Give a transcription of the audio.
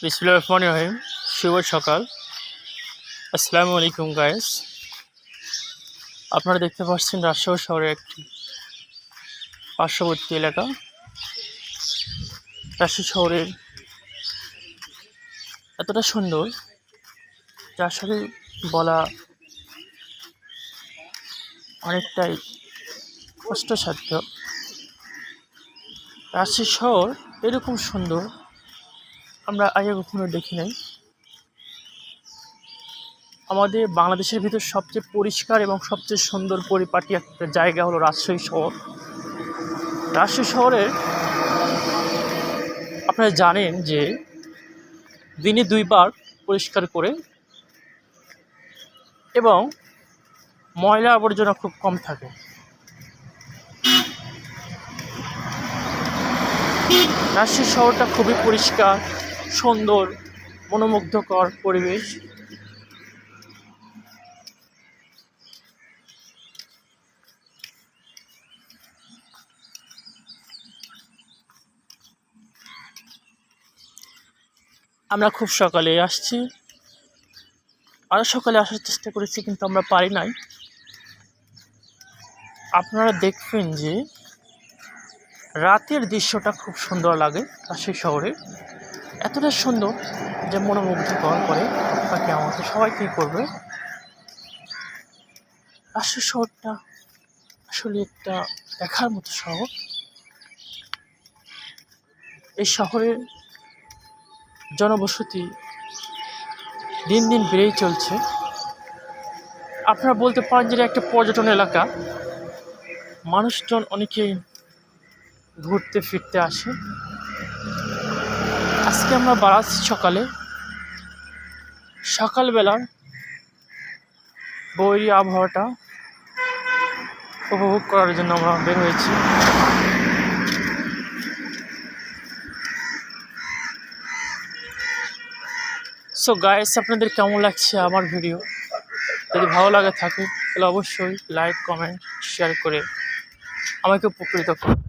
বিসমিল্লাহির রহমানির রহিম। শুভ সকাল। আসসালামু আলাইকুম গাইস। আপনারা দেখতে পাচ্ছেন রাজশাহী শহরের একটি পার্শ্ববর্তী এলাকা। রাজশাহী শহরের এতটা সুন্দর যা আসলে বলা অনেকটাই কষ্টসাধ্য। রাজশাহী শহর এরকম সুন্দর আমরা আগে কখনো দেখি নাই। আমাদের বাংলাদেশের ভিতর সবচেয়ে পরিষ্কার এবং সবচেয়ে সুন্দর পরিপাটি একটা জায়গা হলো রাজশাহী শহর। রাজশাহী শহরে আপনারা জানেন যে দিনে 2 বার পরিষ্কার করে এবং ময়লা আবর্জনা খুব কম থাকে। রাজশাহী শহরটা খুবই পরিষ্কার, সুন্দর, মনোমুগ্ধকর পরিবেশ। আমরা খুব সকালে আসছি, আরও সকালে আসার চেষ্টা করেছি কিন্তু আমরা পারি নাই। আপনারা দেখবেন যে রাতের দৃশ্যটা খুব সুন্দর লাগে। রাজশাহী শহরে এতটা সুন্দর যে মনোমুগ্ধকর করে আপনাকে আমাকে সবাইকে করবে। রাজশাহী শহরটা আসলে একটা দেখার মতো শহর। এই শহরের জনবসতি দিন দিন বেড়েই চলছে। আপনারা বলতে পারেন যে একটা পর্যটন এলাকা। মানুষজন অনেকেই ঘুরতে ফিরতে আসে। আজকে আমরা বাড়াচ্ছি সকালবেলার বৈরী আবহাওয়াটা উপভোগ করার জন্য আমরা বের হয়েছি। সো গাইস, আপনাদের কেমন লাগছে আমার ভিডিও? যদি ভালো লাগে থাকে তাহলে অবশ্যই লাইক, কমেন্ট, শেয়ার করে আমাকে উপকৃত করুন।